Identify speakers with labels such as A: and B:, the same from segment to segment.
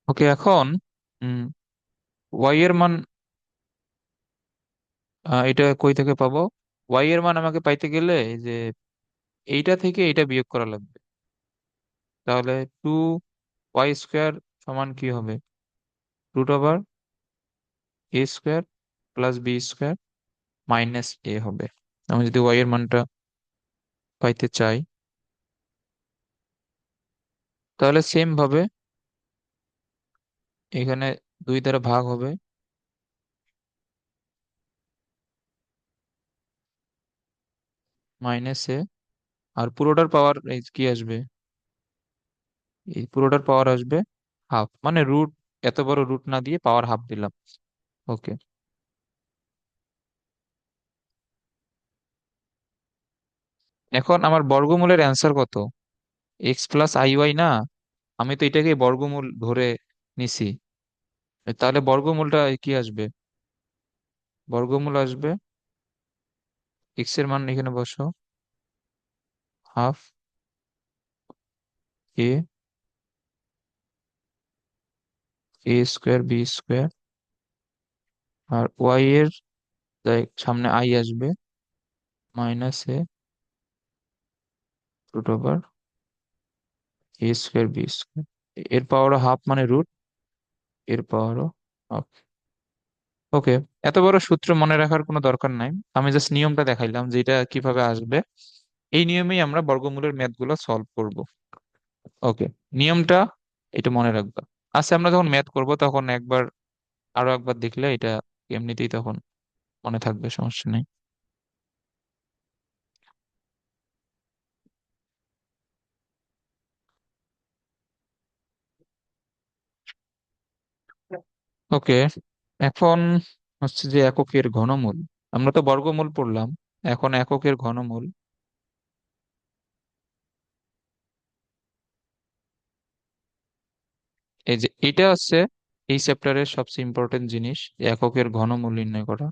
A: ওকে, এখন ওয়াই এর মান এটা কই থেকে পাবো? ওয়াই এর মান আমাকে পাইতে গেলে এই যে এইটা থেকে এইটা বিয়োগ করা লাগবে। তাহলে 2y² সমান কি হবে? √এ স্কোয়ার প্লাস বি² মাইনাস এ হবে। আমি যদি ওয়াই এর মানটা পাইতে চাই, তাহলে সেম ভাবে এখানে 2 দ্বারা ভাগ হবে, -a। আর পুরোটার পাওয়ার কি আসবে? এই পুরোটার পাওয়ার আসবে হাফ, মানে রুট। এত বড় রুট না দিয়ে পাওয়ার হাফ দিলাম। ওকে, এখন আমার বর্গমূলের অ্যান্সার কত? x+iy না? আমি তো এটাকে বর্গমূল ধরে নিছি। তাহলে বর্গমূলটা কি আসবে? বর্গমূল আসবে, এক্স এর মান এখানে বসো, হাফ এ a²b², আর ওয়াই এর সামনে আই আসবে, -a √a²b²। এর পাওয়ারও হাফ মানে রুট, এর পাওয়ারও হাফ। ওকে, এত বড় সূত্র মনে রাখার কোনো দরকার নাই। আমি জাস্ট নিয়মটা দেখাইলাম যে এটা কিভাবে আসবে। এই নিয়মেই আমরা বর্গমূলের ম্যাথ গুলো সলভ করব। ওকে, নিয়মটা এটা মনে রাখবা। আচ্ছা, আমরা যখন ম্যাথ করব তখন আরো একবার দেখলে এটা এমনিতেই তখন মনে থাকবে, সমস্যা নেই। ওকে, এখন হচ্ছে যে এককের ঘনমূল। আমরা তো বর্গমূল পড়লাম, এখন এককের ঘনমূল। এই যে এটা হচ্ছে এই চ্যাপ্টারের সবচেয়ে ইম্পর্টেন্ট জিনিস, এককের ঘনমূল নির্ণয় করা।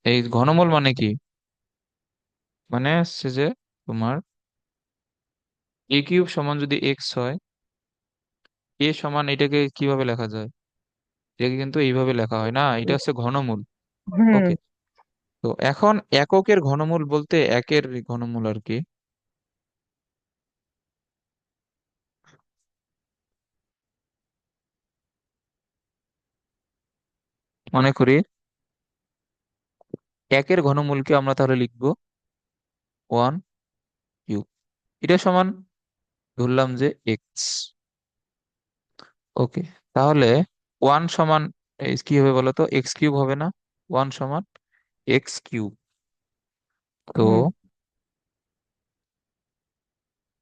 A: এই ঘনমূল মানে কি? মানে হচ্ছে যে তোমার a³ সমান যদি এক্স হয়, এ সমান এটাকে কিভাবে লেখা যায়? এটাকে কিন্তু এইভাবে লেখা হয় না, এটা হচ্ছে ঘনমূল।
B: হুম।
A: ওকে, তো এখন এককের ঘনমূল বলতে একের ঘনমূল আর কি। মনে করি একের ঘনমূলকে আমরা তাহলে লিখবো 1³ এটা সমান, ধরলাম যে এক্স। ওকে, তাহলে 1 সমান কি হবে বলো তো? x³ হবে না? 1 সমান x³। তো
B: হুম।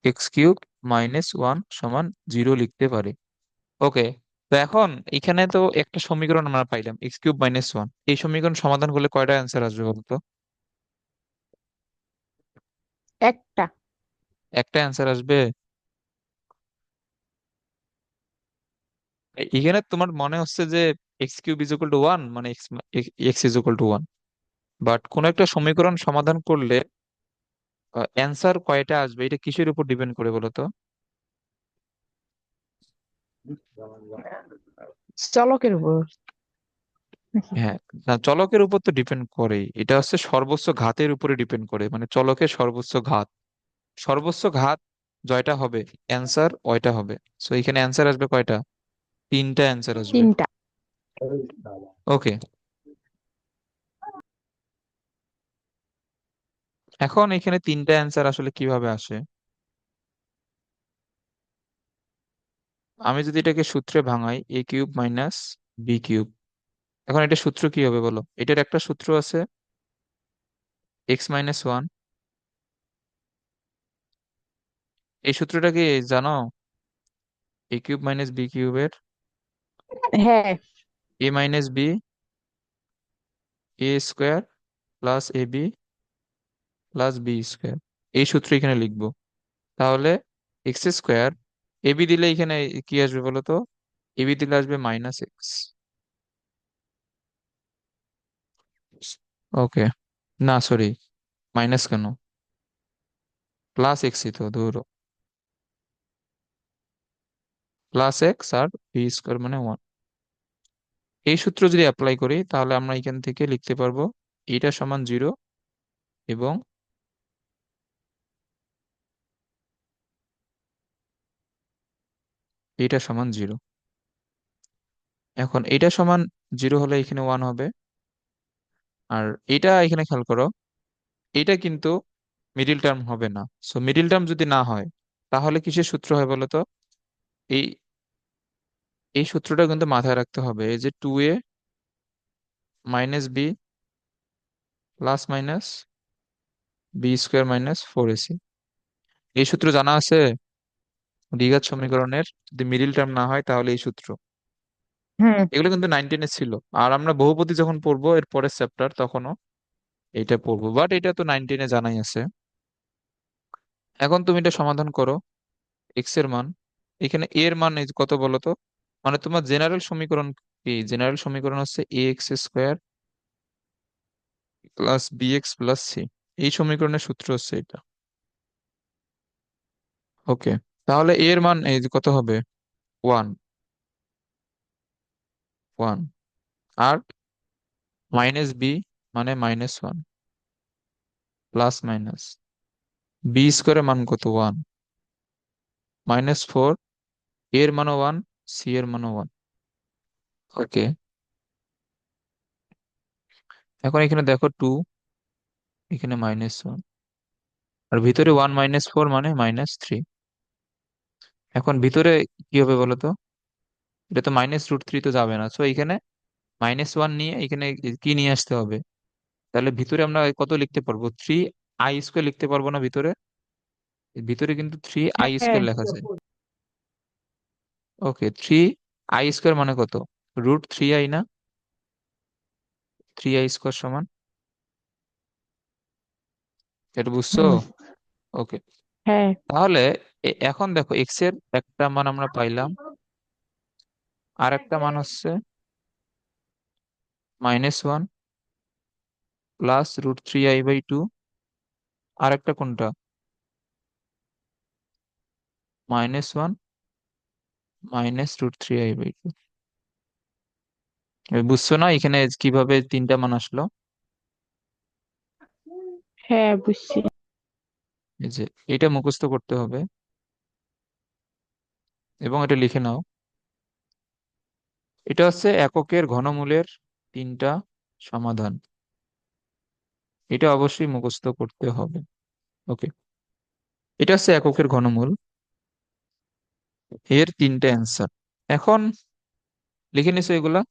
A: x³ -1 সমান 0 লিখতে পারি। ওকে, তো এখন এখানে তো একটা সমীকরণ আমরা পাইলাম x³ - 1। এই সমীকরণ সমাধান করলে কয়টা অ্যান্সার আসবে বলতো?
B: একটা।
A: একটা অ্যান্সার আসবে। এখানে তোমার মনে হচ্ছে যে x³ = 1, মানে x=1। বাট কোন একটা সমীকরণ সমাধান করলে অ্যান্সার কয়টা আসবে এটা কিসের উপর ডিপেন্ড করে বলো তো?
B: চলকের উপর।
A: হ্যাঁ, না, চলকের উপর তো ডিপেন্ড করেই, এটা হচ্ছে সর্বোচ্চ ঘাতের উপরে ডিপেন্ড করে, মানে চলকের সর্বোচ্চ ঘাত। সর্বোচ্চ ঘাত জয়টা হবে, অ্যান্সার ওইটা হবে। সো এখানে অ্যান্সার আসবে কয়টা? তিনটা অ্যান্সার আসবে।
B: তিনটা।
A: ওকে, এখন এখানে তিনটা অ্যান্সার আসলে কিভাবে আসে? আমি যদি এটাকে সূত্রে ভাঙাই, a³ - b³। এখন এটা সূত্র কি হবে বলো? এটার একটা সূত্র আছে x-1। এই সূত্রটা কি জানো? a³ - b³ এর
B: হ্যাঁ।
A: a - b a² plus ab plus b²। এই সূত্র এখানে লিখবো। তাহলে x², এবি দিলে এখানে কি আসবে বলো তো? এবি দিলে আসবে -x। ওকে, না সরি, মাইনাস কেন? +x তো ধরো। প্লাস এক্স আর বি স্কোয়ার মানে 1। এই সূত্র যদি অ্যাপ্লাই করি তাহলে আমরা এখান থেকে লিখতে পারবো এটা সমান 0 এবং এটা সমান 0। এখন এটা সমান 0 হলে এখানে 1 হবে। আর এটা এখানে খেয়াল করো, এটা কিন্তু মিডিল টার্ম হবে না। সো মিডিল টার্ম যদি না হয় তাহলে কিসের সূত্র হয় বলো তো? এই এই সূত্রটা কিন্তু মাথায় রাখতে হবে, এই যে 2a minus B plus minus B square minus 4ac। এই সূত্র জানা আছে দ্বিঘাত সমীকরণের, যদি মিডিল টার্ম না হয় তাহলে এই সূত্র।
B: হুম।
A: এগুলো কিন্তু 9-10 ছিল। আর আমরা বহুপদী যখন পড়বো এর পরের চ্যাপ্টার তখনও এটা পড়বো, বাট এটা তো 9-10 জানাই আছে। এখন তুমি এটা সমাধান করো। এক্স এর মান, এখানে এ এর মান এই যে কত বলো তো? মানে তোমার জেনারেল সমীকরণ কি? জেনারেল সমীকরণ হচ্ছে A X square plus B X plus C. এই সমীকরণের সূত্র হচ্ছে এটা। ওকে, তাহলে এ এর মান এই যে কত হবে? 1, 1। আর মাইনাস বি মানে -1 প্লাস মাইনাস বি স্কোয়ারের মান কত? 1 -4। এর মানও 1, সি এর মানও 1। ওকে, এখন এখানে দেখো 2, এখানে -1, আর ভিতরে 1 - 4 মানে -3। এখন ভিতরে কি হবে বলো তো? এটা তো -√3 তো যাবে না, সো এখানে -1 নিয়ে এখানে কি নিয়ে আসতে হবে? তাহলে ভিতরে আমরা কত লিখতে পারবো? 3i² লিখতে পারবো না ভিতরে? ভিতরে কিন্তু 3i²
B: হ্যাঁ।
A: লেখা যায়। ওকে, 3i² মানে কত? √3i না? 3i² সমান, এটা বুঝছো?
B: হুম।
A: ওকে,
B: হ্যাঁ।
A: তাহলে এখন দেখো এক্স এর একটা মান আমরা পাইলাম, আর একটা মান হচ্ছে -1 প্লাস √3i/2। আর একটা কোনটা? -1 -√3i/2। বুঝছো না এখানে কিভাবে তিনটা মান আসলো?
B: হ্যাঁ, বুঝছি।
A: এই যে এটা মুখস্থ করতে হবে এবং এটা লিখে নাও। এটা হচ্ছে এককের ঘনমূলের তিনটা সমাধান। এটা অবশ্যই মুখস্থ করতে হবে। ওকে, এটা হচ্ছে এককের ঘনমূল, এর তিনটা অ্যান্সার। এখন লিখে নিছো এগুলা?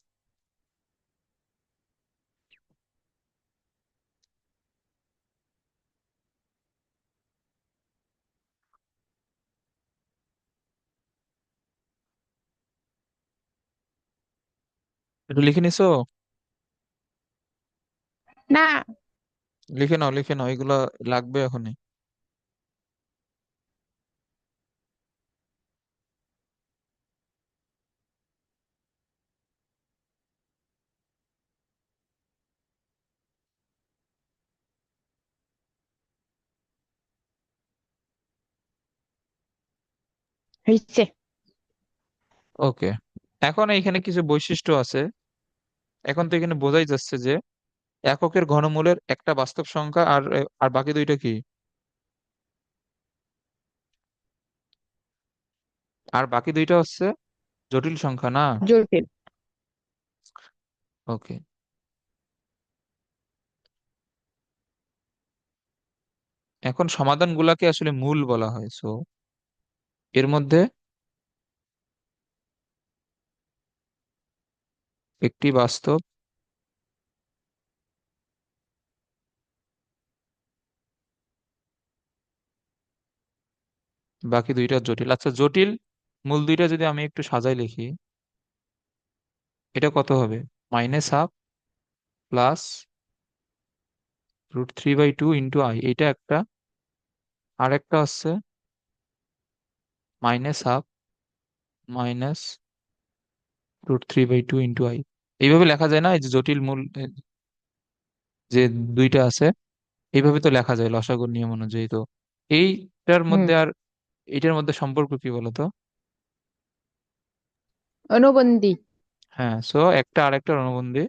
A: একটু লিখে নিছো?
B: না।
A: লিখে নাও, লিখে নাও, এগুলা লাগবে এখনই।
B: হয়েছে।
A: ওকে, এখন এইখানে কিছু বৈশিষ্ট্য আছে। এখন তো এখানে বোঝাই যাচ্ছে যে এককের ঘনমূলের একটা বাস্তব সংখ্যা, আর আর বাকি দুইটা কি? আর বাকি দুইটা হচ্ছে জটিল সংখ্যা না?
B: জটিল।
A: ওকে, এখন সমাধানগুলাকে আসলে মূল বলা হয়। সো এর মধ্যে একটি বাস্তব, বাকি দুইটা জটিল। আচ্ছা, জটিল মূল দুইটা যদি আমি একটু সাজাই লিখি, এটা কত হবে? -1/2 প্লাস √3/2 × i, এটা একটা। আর একটা হচ্ছে -1/2 মাইনাস √3/2 × i। এইভাবে লেখা যায় না? এই যে জটিল মূল যে দুইটা আছে, এইভাবে তো লেখা যায় লসাগুর নিয়ম অনুযায়ী। তো এইটার
B: হুম।
A: মধ্যে আর এটার মধ্যে সম্পর্ক কি বলতো?
B: অনুবন্ধী।
A: হ্যাঁ, সো একটা আরেকটার অনুবন্ধী।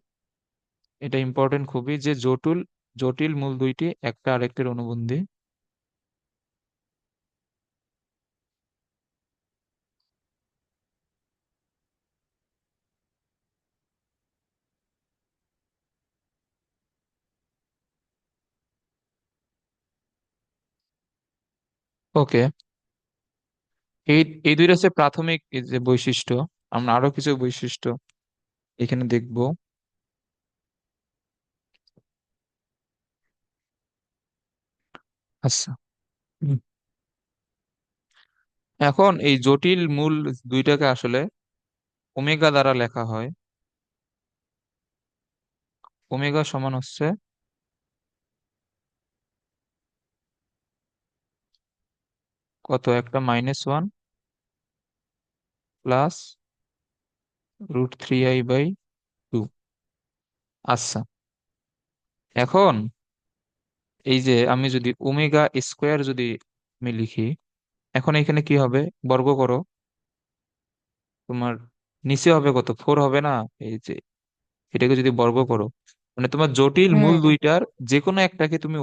A: এটা ইম্পর্টেন্ট খুবই, যে জটিল জটিল মূল দুইটি একটা আরেকটার অনুবন্ধী। ওকে, এই এই দুইটা হচ্ছে প্রাথমিক এই যে বৈশিষ্ট্য। আমরা আরো কিছু বৈশিষ্ট্য এখানে দেখব। আচ্ছা, হুম। এখন এই জটিল মূল দুইটাকে আসলে ওমেগা দ্বারা লেখা হয়। ওমেগা সমান হচ্ছে কত, একটা -1 প্লাস √3i/2। আচ্ছা, এখন এই যে আমি যদি ওমেগা স্কোয়ার যদি আমি লিখি, এখন এখানে কি হবে, বর্গ করো। তোমার নিচে হবে কত, 4 হবে না? এই যে এটাকে যদি বর্গ করো, মানে তোমার জটিল মূল
B: হুম।
A: দুইটার যে কোনো একটাকে তুমি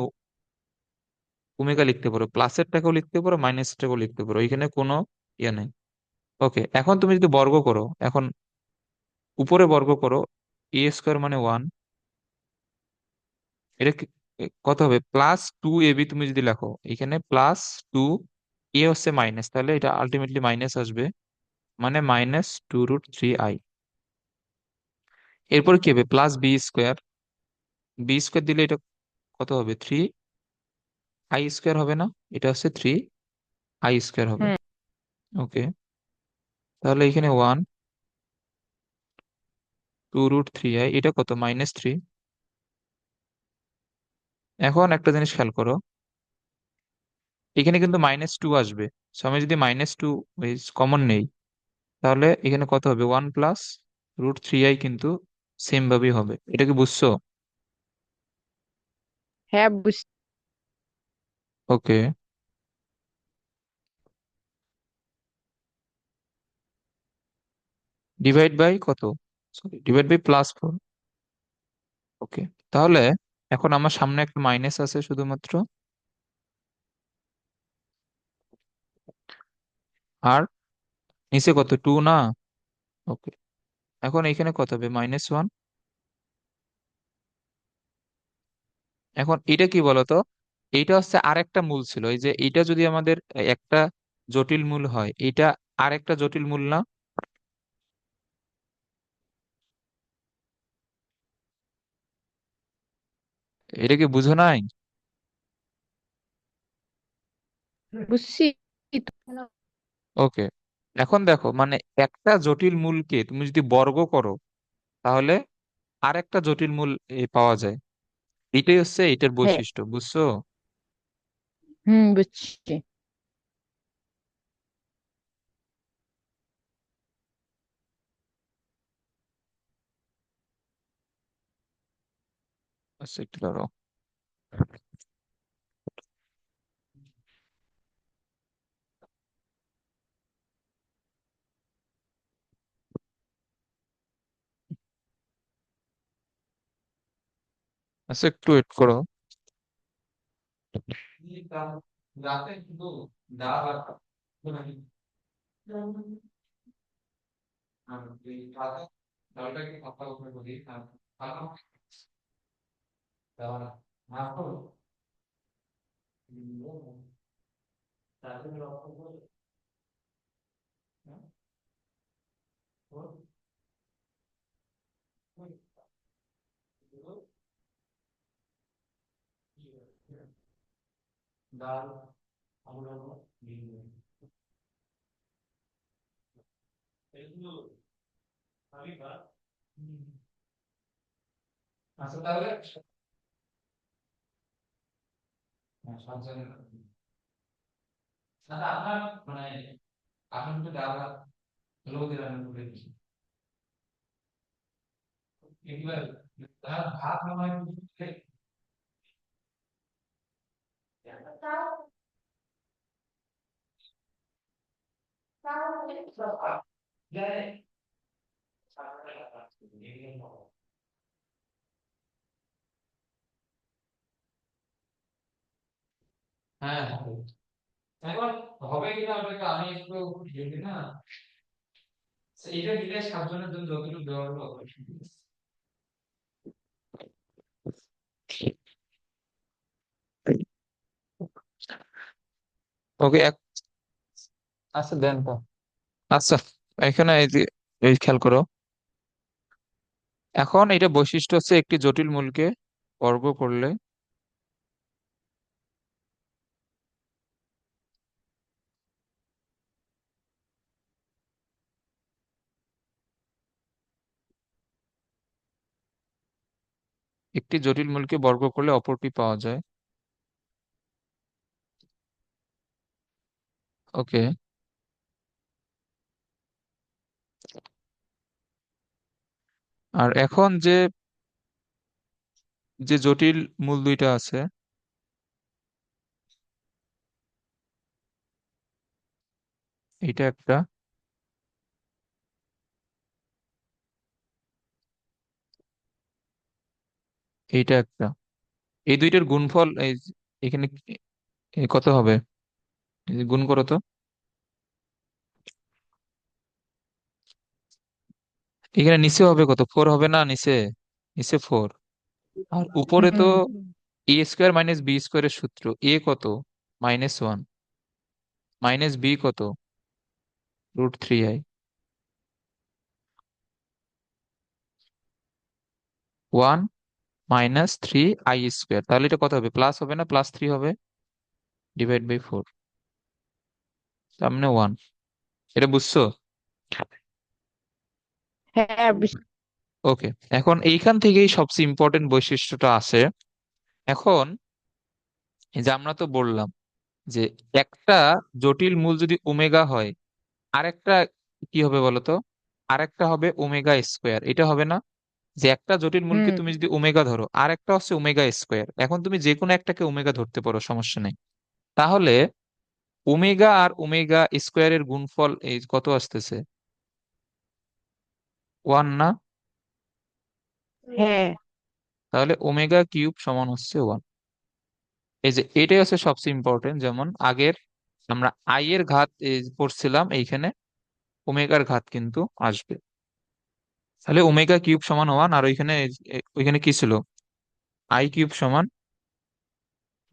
A: ওমেগা লিখতে পারো, প্লাসেরটাকেও লিখতে পারো, মাইনাসটাকেও লিখতে পারো, এখানে কোনো ইয়ে নেই। ওকে, এখন তুমি যদি বর্গ করো, এখন উপরে বর্গ করো, a² মানে 1। এটা কত হবে, +2ab তুমি যদি লেখো, এখানে +2, হচ্ছে মাইনাস, তাহলে এটা আলটিমেটলি মাইনাস আসবে, মানে -2√3i। এরপর কি হবে, +b²। b² দিলে এটা কত হবে, 3i² হবে না? এটা হচ্ছে 3i² হবে।
B: হুম।
A: ওকে, তাহলে এখানে 2√3i, এটা কত, -3। এখন একটা জিনিস খেয়াল করো, এখানে কিন্তু -2 আসবে। So আমি যদি -2 কমন নেই, তাহলে এখানে কত হবে, 1 + √3i, কিন্তু সেম ভাবেই হবে। এটা কি বুঝছো?
B: হ্যাঁ, বুঝছি।
A: ওকে, ডিভাইড বাই কত, সরি ডিভাইড বাই +4। ওকে, তাহলে এখন আমার সামনে একটা মাইনাস আছে শুধুমাত্র, আর নিচে কত, 2 না? ওকে, এখন এখানে কত হবে, -1। এখন এটা কি বলতো, এইটা হচ্ছে আরেকটা মূল ছিল, এই যে এইটা যদি আমাদের একটা জটিল মূল হয়, এটা আরেকটা জটিল মূল না? এটা কি বুঝো নাই?
B: বুঝছি তো।
A: ওকে, এখন দেখো, মানে একটা জটিল মূলকে তুমি যদি বর্গ করো, তাহলে আরেকটা জটিল মূল পাওয়া যায়। এটাই হচ্ছে এটার
B: হ্যাঁ।
A: বৈশিষ্ট্য, বুঝছো?
B: হুম, বুঝছি।
A: আচ্ছা, একটু দাঁড়াও। আচ্ছা, একটু ওয়েট করো। আচ্ছা, তাহলে দাদা আপনার মানে আপনি একটু দাদা লোকের আমি বলে দিচ্ছি এগুলা, তার ভাত আমার হ্যাঁ, এখন হবে কিনা ওটাকে আমি একটু দেখি না। এটা মিলে 7 জনের জন্য যতটুকু দেওয়া হলো ওকে। আচ্ছা দেন তো। আচ্ছা, এখানে এই যে এই খেয়াল করো। এখন এটা বৈশিষ্ট্য হচ্ছে একটি জটিল মূলকে বর্গ করলে একটি জটিল মূলকে বর্গ করলে অপরটি পাওয়া যায়। ওকে। আর এখন যে যে জটিল মূল দুইটা আছে, এইটা একটা, এইটা একটা, এই দুইটার গুণফল এখানে কত হবে? এই যে গুণ করো তো। এখানে নিচে হবে কত? 4 হবে না নিচে? নিচে 4। আর উপরে তো
B: হুম।
A: a² - b² এর সূত্র। এ কত? -1। মাইনাস বি কত? √3i। 1 - 3i², তাহলে এটা কত হবে? প্লাস হবে না +3 হবে? /4, সামনে 1। এটা বুঝছো?
B: হ্যাঁ,
A: ওকে। এখন এইখান থেকেই সবচেয়ে ইম্পর্টেন্ট বৈশিষ্ট্যটা আসে। এখন এই যে আমরা তো বললাম যে একটা জটিল মূল যদি ওমেগা হয়, আরেকটা কি হবে বলতো? আরেকটা হবে ওমেগা², এটা হবে না? যে একটা জটিল মূলকে
B: হুম।
A: তুমি যদি ওমেগা ধরো, আর একটা হচ্ছে ওমেগা², এখন তুমি যে কোনো একটাকে ওমেগা ধরতে পারো, সমস্যা নেই। তাহলে ওমেগা আর ওমেগা² এর গুণফল এই কত আসতেছে? 1 না?
B: হ্যাঁ,
A: তাহলে ওমেগা³ সমান হচ্ছে 1। এই যে এটাই হচ্ছে সবচেয়ে ইম্পর্টেন্ট। যেমন আগের আমরা আই এর ঘাত পড়ছিলাম, এইখানে ওমেগার ঘাত কিন্তু আসবে। তাহলে ওমেগা³ সমান 1, আর ওইখানে ওইখানে কি ছিল? i³ সমান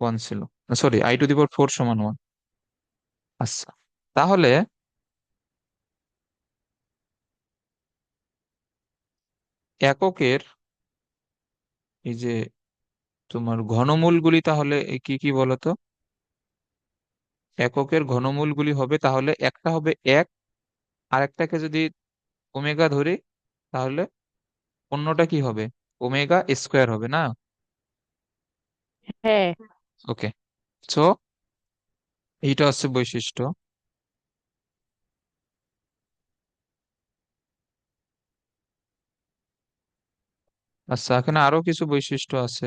A: 1 ছিল। সরি, i⁴ সমান 1। আচ্ছা, তাহলে এককের এই যে তোমার ঘনমূলগুলি তাহলে কি কি বলতো? এককের ঘনমূলগুলি হবে তাহলে একটা হবে 1, আরেকটাকে যদি ওমেগা ধরি তাহলে অন্যটা কি হবে? ওমেগা² হবে না?
B: হ্যাঁ।
A: ওকে। সো এইটা হচ্ছে বৈশিষ্ট্য। আচ্ছা, এখানে আরো কিছু বৈশিষ্ট্য আছে।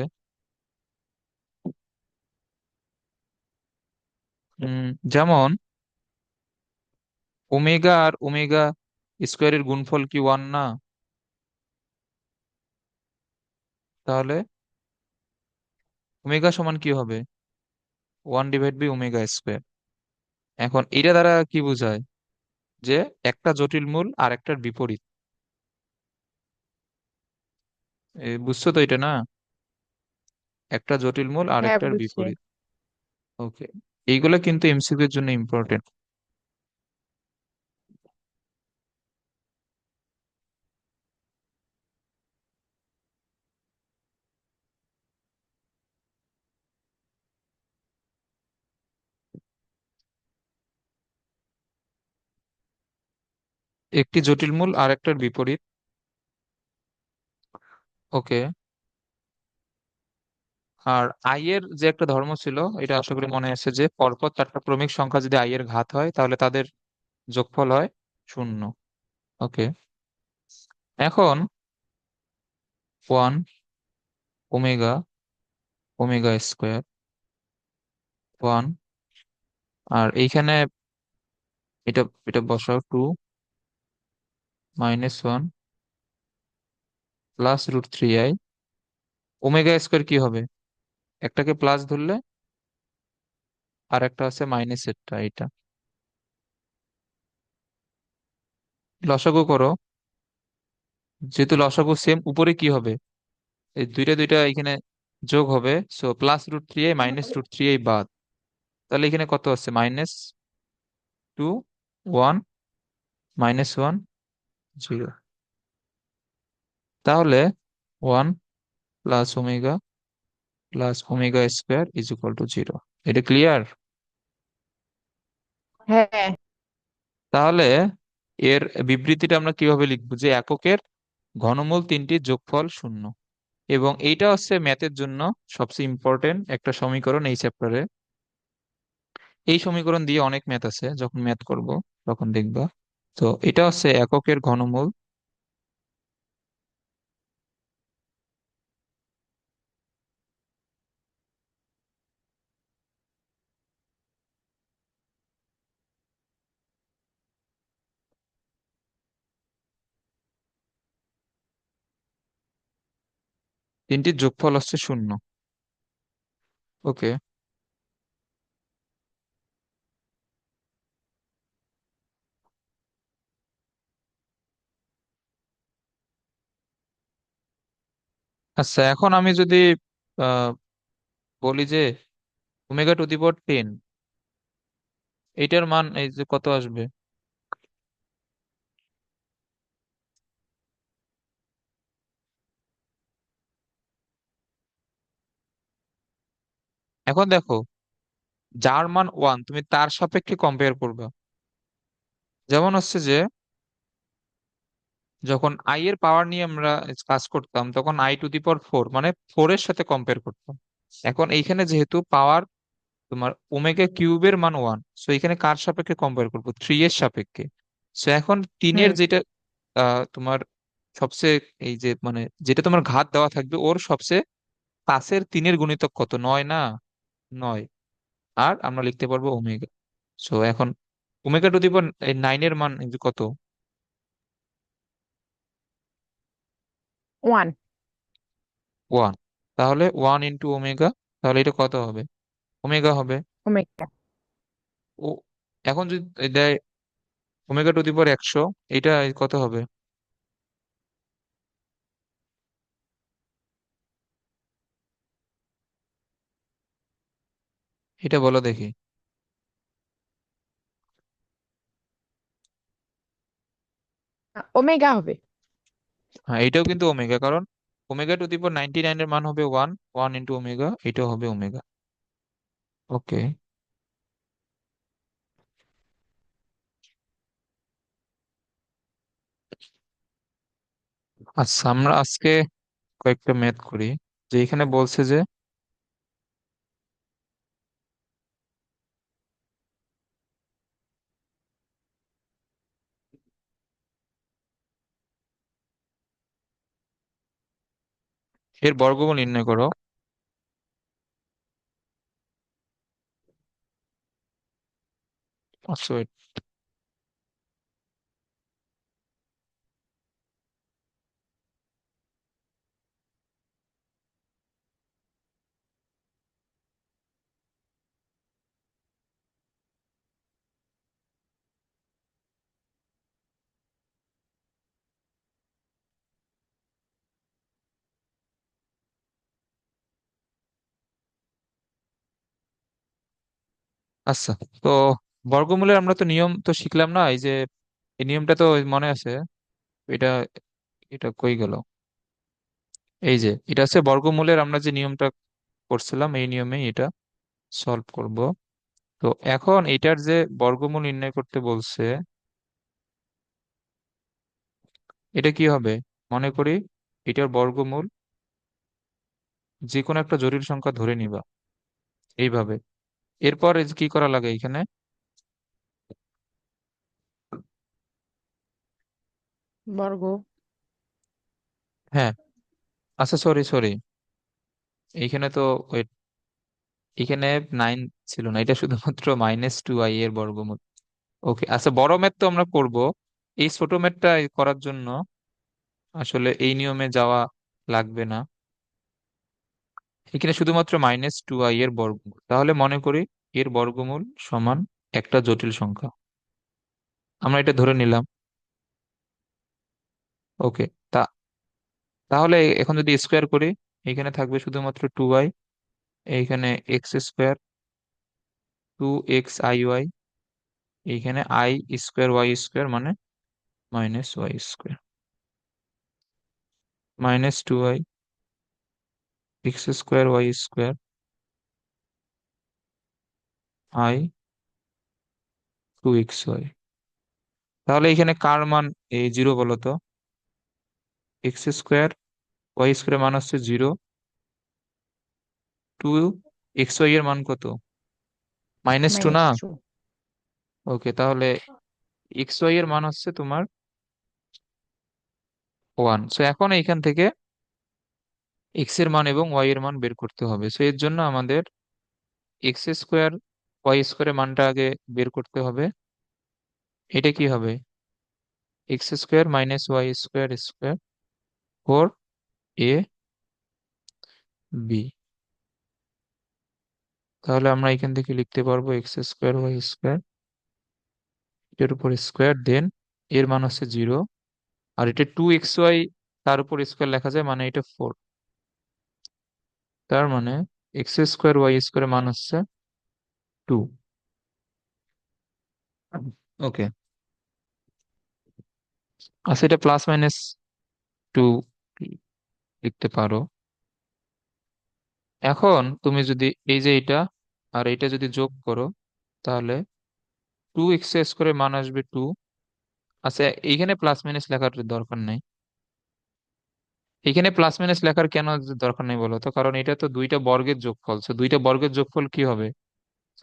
A: যেমন ওমেগা আর ওমেগা² এর গুণফল কি 1 না? তাহলে ওমেগা সমান কি হবে? 1/ওমেগা²। এখন এটা দ্বারা কি বোঝায়? যে একটা জটিল মূল আর একটার বিপরীত। বুঝছো তো এটা না? একটা জটিল মূল আর
B: হ্যাঁ,
A: একটার
B: বুঝছি।
A: বিপরীত। ওকে। এইগুলা কিন্তু এমসিকিউ এর জন্য ইম্পর্টেন্ট। একটি জটিল মূল আর একটার বিপরীত। ওকে। আর আই এর যে একটা ধর্ম ছিল, এটা আশা করি মনে আছে, যে পরপর 4টা ক্রমিক সংখ্যা যদি আই এর ঘাত হয় তাহলে তাদের যোগফল হয় 0। ওকে। এখন 1 ওমেগা² 1, আর এইখানে এটা এটা বসাও 2 - 1 +√3i। ওমেগা স্কোয়ার কি হবে? একটাকে প্লাস ধরলে আর একটা আছে মাইনাসেরটা, এটা লসাগু করো। যেহেতু লসাগু সেম, উপরে কি হবে? এই দুইটা দুইটা এখানে যোগ হবে, সো +√3i -√3i বাদ। তাহলে এখানে কত আছে? -2, 1, -1, 0। তাহলে 1 + ω + ω² = 0। এটা ক্লিয়ার?
B: হ্যাঁ,
A: তাহলে এর বিবৃতিটা আমরা কিভাবে লিখবো, যে এককের ঘনমূল তিনটির যোগফল 0। এবং এইটা হচ্ছে ম্যাথের জন্য সবচেয়ে ইম্পর্টেন্ট একটা সমীকরণ এই চ্যাপ্টারে। এই সমীকরণ দিয়ে অনেক ম্যাথ আছে, যখন ম্যাথ করব তখন দেখবা। তো এটা হচ্ছে এককের ঘনমূল, তিনটির যোগফল হচ্ছে 0। ওকে। আচ্ছা, এখন আমি যদি আহ বলি যে ω⁻10, এইটার মান এই যে কত আসবে? এখন দেখো, যার মান 1 তুমি তার সাপেক্ষে কম্পেয়ার করবে। যেমন হচ্ছে যে যখন আই এর পাওয়ার নিয়ে আমরা কাজ করতাম, তখন I⁴ মানে 4 এর সাথে কম্পেয়ার করতাম। এখন এইখানে যেহেতু পাওয়ার তোমার ω³ মান 1, সো এখানে কার সাপেক্ষে কম্পেয়ার করবো? 3 এর সাপেক্ষে। সো এখন তিনের
B: হুম।
A: যেটা তোমার সবচেয়ে, এই যে মানে যেটা তোমার ঘাত দেওয়া থাকবে, ওর সবচেয়ে কাছের তিনের গুণিতক কত? 9 না? 9। আর আমরা লিখতে পারবো ওমেগা। সো এখন ω⁻9 এর মান এই যে কত?
B: 1।
A: 1। তাহলে 1 × ω, তাহলে এটা কত হবে? ওমেগা হবে।
B: ওমেগা।
A: ও, এখন যদি দেয় ω⁻100, এটা কত হবে? এটা বলো দেখি।
B: ওমেগা হবে।
A: হ্যাঁ, এটাও কিন্তু ওমেগা, কারণ ω⁻99 এর মান হবে 1, 1 × ω, এটাও হবে ওমেগা। ওকে। আচ্ছা, আমরা আজকে কয়েকটা ম্যাথ করি। যে এখানে বলছে যে এর বর্গমূল নির্ণয় করো। আচ্ছা, wait। আচ্ছা, তো বর্গমূলের আমরা তো নিয়ম তো শিখলাম না, এই যে এই নিয়মটা তো মনে আছে? এটা এটা কই গেল? এই যে এটা হচ্ছে বর্গমূলের, আমরা যে নিয়মটা করছিলাম, এই নিয়মেই এটা সলভ করব। তো এখন এটার যে বর্গমূল নির্ণয় করতে বলছে, এটা কি হবে? মনে করি এটার বর্গমূল যে কোনো একটা জটিল সংখ্যা ধরে নিবা, এইভাবে। এরপর এই যে কি করা লাগে এখানে?
B: বর্গ।
A: হ্যাঁ। আচ্ছা, সরি সরি, এইখানে তো wait, এখানে 9 ছিল না, এটা শুধুমাত্র -2i এর বর্গমূল। ওকে, আচ্ছা, বড় ম্যাথ তো আমরা করব। এই ছোট ম্যাথটা করার জন্য আসলে এই নিয়মে যাওয়া লাগবে না। এখানে শুধুমাত্র -2i এর বর্গমূল, তাহলে মনে করি এর বর্গমূল সমান একটা জটিল সংখ্যা। আমরা এটা ধরে নিলাম। ওকে। তা তাহলে এখন যদি স্কোয়ার করি, এখানে থাকবে শুধুমাত্র 2i, এইখানে x², 2xi y, এইখানে i²y² মানে -y², -2i x²y² i 2xy। তাহলে এখানে কার মান এই জিরো বলো তো? x²y² মান হচ্ছে 0, 2xy এর মান কত? -2 না?
B: -2।
A: ওকে, তাহলে xy এর মান হচ্ছে তোমার 1। সো এখন এইখান থেকে x এর মান এবং y এর মান বের করতে হবে। সো এর জন্য আমাদের x² y² এর মানটা আগে বের করতে হবে। এটা কি হবে? x² - y² 4ab। তাহলে আমরা এখান থেকে লিখতে পারবো x²y² এর উপর স্কোয়ার, দেন এর মান হচ্ছে 0, আর এটা 2xy তার উপর স্কোয়ার লেখা যায়, মানে এটা 4। তার মানে x²y² মান হচ্ছে 2। ওকে। আচ্ছা, এটা +-2 লিখতে পারো। এখন তুমি যদি এই যে এটা আর এটা যদি যোগ করো, তাহলে 2x² মান আসবে 2। আচ্ছা, এইখানে প্লাস মাইনাস লেখার দরকার নেই। এখানে প্লাস মাইনাস লেখার কেন দরকার নেই বলো তো? কারণ এটা তো দুইটা বর্গের যোগফল, তো দুইটা বর্গের যোগফল কি হবে?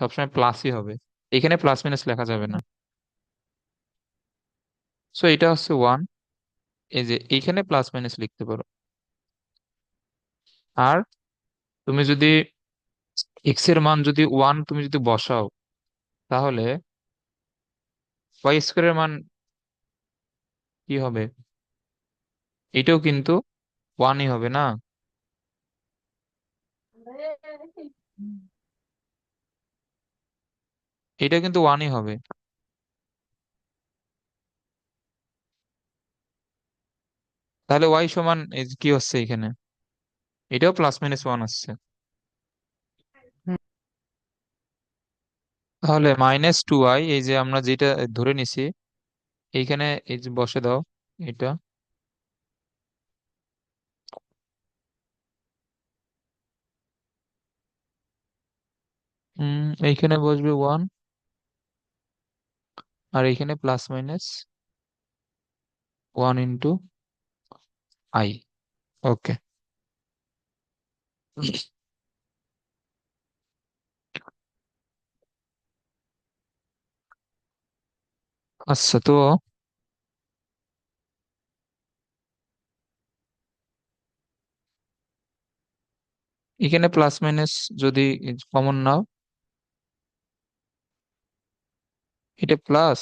A: সবসময় প্লাসই হবে। এখানে প্লাস মাইনাস লেখা যাবে না। সো এটা হচ্ছে 1। এই যে এইখানে প্লাস মাইনাস লিখতে পারো। আর তুমি যদি এক্স এর মান যদি 1 তুমি যদি বসাও, তাহলে y² এর মান কি হবে? এটাও কিন্তু 1ই হবে না? এটা কিন্তু 1ই হবে। তাহলে y সমান এই যে কি হচ্ছে এখানে? এটাও +-1 আসছে।
B: হুম।
A: তাহলে -2i, এই যে আমরা যেটা ধরে নিছি, এইখানে এই যে বসে দাও এটা। এইখানে বসবে 1, আর এইখানে +-1 × i। ওকে। আচ্ছা, তো এখানে প্লাস মাইনাস যদি কমন নাও, এটা প্লাস,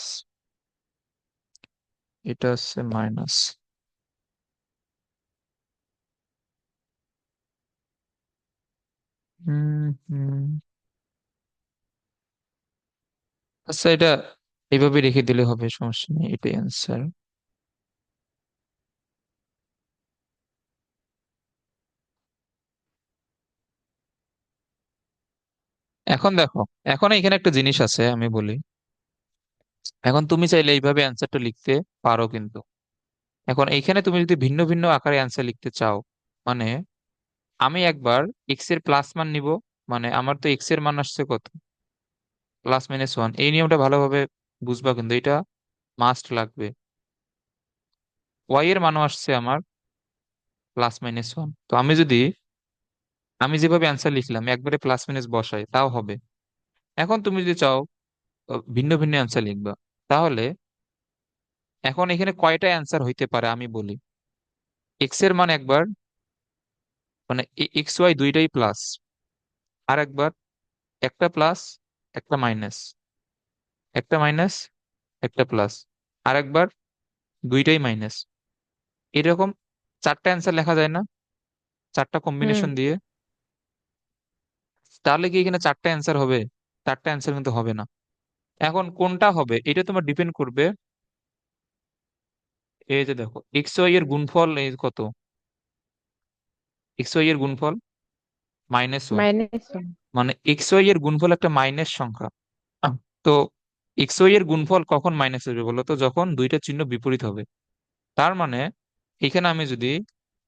A: এটা হচ্ছে মাইনাস। হুম হুম আচ্ছা, এটা এইভাবে রেখে দিলে হবে, সমস্যা নেই, এটাই অ্যান্সার। এখন দেখো, এখন এখানে একটা জিনিস আছে আমি বলি। এখন তুমি চাইলে এইভাবে অ্যান্সারটা লিখতে পারো, কিন্তু এখন এইখানে তুমি যদি ভিন্ন ভিন্ন আকারে অ্যান্সার লিখতে চাও, মানে আমি একবার এক্স এর প্লাস মান নিব, মানে আমার তো এক্স এর মান আসছে কত? +-1। এই নিয়মটা ভালোভাবে বুঝবা, কিন্তু এটা মাস্ট লাগবে। ওয়াই এর মানও আসছে আমার +-1। তো আমি যেভাবে অ্যান্সার লিখলাম একবারে প্লাস মাইনাস বসাই, তাও হবে। এখন তুমি যদি চাও ভিন্ন ভিন্ন অ্যান্সার লিখবা, তাহলে এখন এখানে কয়টা অ্যান্সার হইতে পারে আমি বলি। এক্স এর মান একবার, মানে এক্স ওয়াই দুইটাই প্লাস, আর একবার একটা প্লাস একটা মাইনাস, একটা মাইনাস একটা প্লাস, আর একবার দুইটাই মাইনাস। এরকম চারটা অ্যান্সার লেখা যায় না, চারটা
B: হুম।
A: কম্বিনেশন দিয়ে? তাহলে কি এখানে চারটা অ্যান্সার হবে? চারটা অ্যান্সার কিন্তু হবে না। এখন কোনটা হবে এটা তোমার ডিপেন্ড করবে। এই যে দেখো, এক্স ওয়াই এর গুণফল এই কত, এক্স ওয়াই এর গুণফল -1,
B: -1।
A: মানে এক্স ওয়াই এর গুণফল একটা মাইনাস সংখ্যা। আহ, তো এক্স ওয়াই এর গুণফল কখন মাইনাস হবে বলো তো? যখন দুইটা চিহ্ন বিপরীত হবে। তার মানে এখানে আমি যদি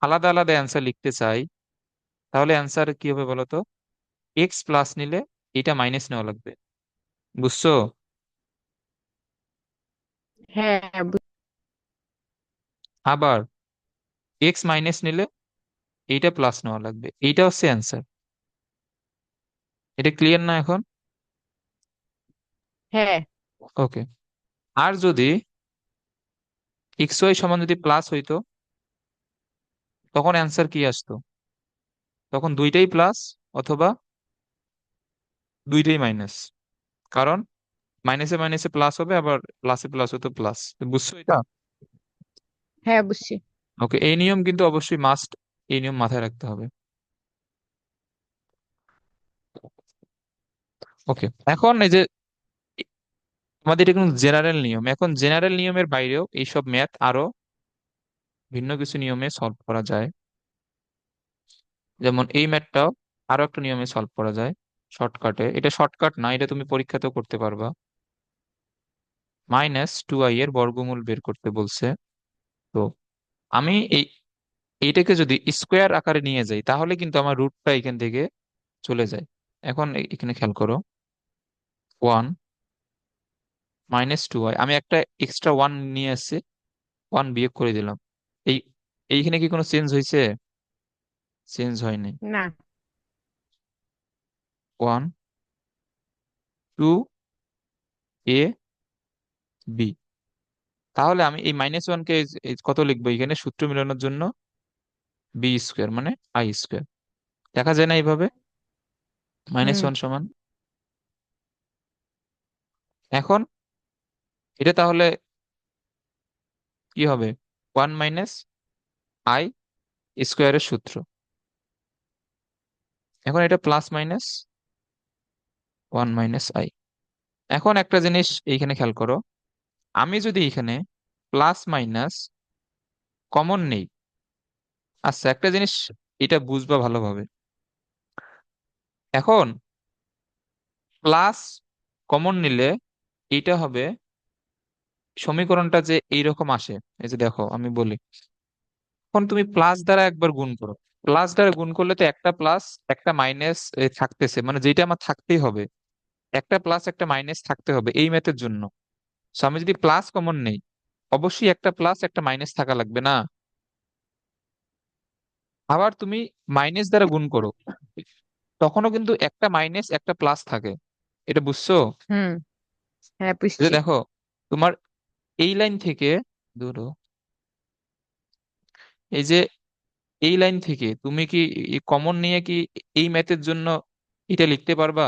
A: আলাদা আলাদা অ্যান্সার লিখতে চাই, তাহলে অ্যান্সার কি হবে বলো তো? এক্স প্লাস নিলে এটা মাইনাস নেওয়া লাগবে, বুঝছো?
B: হ্যাঁ,
A: আবার এক্স মাইনাস নিলে এইটা প্লাস নেওয়া লাগবে, এইটা হচ্ছে অ্যান্সার। এটা ক্লিয়ার না এখন?
B: হ্যাঁ।
A: ওকে। আর যদি এক্স ওয়াই সমান যদি প্লাস হইতো, তখন অ্যান্সার কি আসতো? তখন দুইটাই প্লাস, অথবা দুইটাই মাইনাস। কারণ মাইনাসে মাইনাসে প্লাস হবে, আবার প্লাসে প্লাস হতো প্লাস। বুঝছো এটা?
B: হ্যাঁ, বুঝছি।
A: ওকে, এই নিয়ম কিন্তু অবশ্যই মাস্ট, এই নিয়ম মাথায় রাখতে হবে। ওকে, এখন এই যে আমাদের এটা কিন্তু জেনারেল নিয়ম, এখন জেনারেল নিয়মের বাইরেও এইসব ম্যাথ আরো ভিন্ন কিছু নিয়মে সলভ করা যায়। যেমন এই ম্যাথটাও আরো একটা নিয়মে সলভ করা যায়, শর্টকাটে। এটা শর্টকাট না, এটা তুমি পরীক্ষাতেও করতে পারবা। -2i এর বর্গমূল বের করতে বলছে। তো আমি এইটাকে যদি স্কোয়ার আকারে নিয়ে যাই, তাহলে কিন্তু আমার রুটটা এখান থেকে চলে যায়। এখন এখানে খেয়াল করো, 1 - 2i, আমি একটা এক্সট্রা 1 নিয়ে আসছি, 1 বিয়োগ করে দিলাম। এই এইখানে কি কোনো চেঞ্জ হয়েছে? চেঞ্জ হয়নি।
B: না।
A: 1 2 a b, তাহলে আমি এই -1 কে কত লিখবো এখানে সূত্র মেলানোর জন্য? b² মানে i²। দেখা যায় না এইভাবে?
B: হুম।
A: -1 সমান, এখন এটা তাহলে কি হবে? 1 - i² সূত্র। এখন এটা প্লাস মাইনাস 1 - i। এখন একটা জিনিস এইখানে খেয়াল করো, আমি যদি এখানে প্লাস মাইনাস কমন নেই, আচ্ছা একটা জিনিস এটা বুঝবা ভালোভাবে। এখন প্লাস কমন নিলে এটা হবে, সমীকরণটা যে এইরকম আসে, এই যে দেখো আমি বলি, এখন তুমি প্লাস দ্বারা একবার গুণ করো, প্লাস দ্বারা গুণ করলে তো একটা প্লাস একটা মাইনাস থাকতেছে, মানে যেটা আমার থাকতেই হবে, একটা প্লাস একটা মাইনাস থাকতে হবে এই ম্যাথের জন্য। So আমি যদি প্লাস কমন নেই, অবশ্যই একটা প্লাস একটা মাইনাস থাকা লাগবে না? আবার তুমি মাইনাস দ্বারা গুণ করো, তখনও কিন্তু একটা মাইনাস একটা প্লাস থাকে। এটা বুঝছো?
B: হুম। হ্যাঁ,
A: এই যে
B: বুঝছি।
A: দেখো, তোমার এই লাইন থেকে, ধরো এই যে এই লাইন থেকে তুমি কি কমন নিয়ে কি এই ম্যাথের জন্য এটা লিখতে পারবা?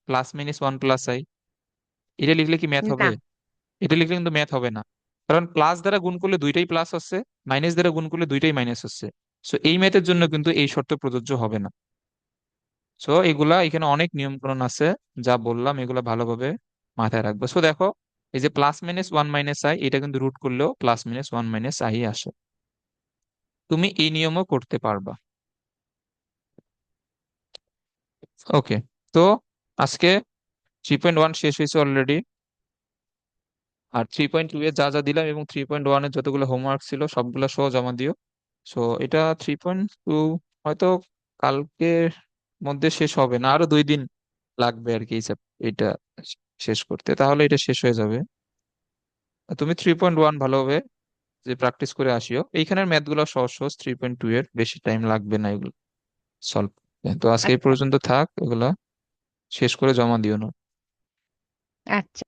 A: +-1 + i, এটা লিখলে কি ম্যাথ হবে?
B: না।
A: এটা লিখলে কিন্তু ম্যাথ হবে না। কারণ প্লাস দ্বারা গুণ করলে দুইটাই প্লাস হচ্ছে, মাইনাস দ্বারা গুণ করলে দুইটাই মাইনাস হচ্ছে। সো এই ম্যাথের জন্য কিন্তু এই শর্ত প্রযোজ্য হবে না। সো এগুলা এখানে অনেক নিয়ম কানুন আছে, যা বললাম এগুলা ভালোভাবে মাথায় রাখবো। সো দেখো, এই যে +-1 - i, এটা কিন্তু রুট করলেও +-1 - i আসে। তুমি এই নিয়মও করতে পারবা। ওকে, তো আজকে 3.1 শেষ হয়েছে অলরেডি। আর 3.2 এ যা যা দিলাম এবং 3.1 এর যতগুলো হোমওয়ার্ক ছিল সবগুলো সহ জমা দিও। সো এটা 3.2 হয়তো কালকের মধ্যে শেষ হবে না, আরো 2 দিন লাগবে আর কি এটা শেষ করতে, তাহলে এটা শেষ হয়ে যাবে। তুমি 3.1 ভালোভাবে যে প্র্যাকটিস করে আসিও, এইখানের ম্যাথ গুলো সহজ সহজ, 3.2 এর বেশি টাইম লাগবে না এগুলো সলভ। তো আজকে এই
B: আচ্ছা।
A: পর্যন্ত থাক, এগুলা শেষ করে জমা দিও না।
B: আচ্ছা।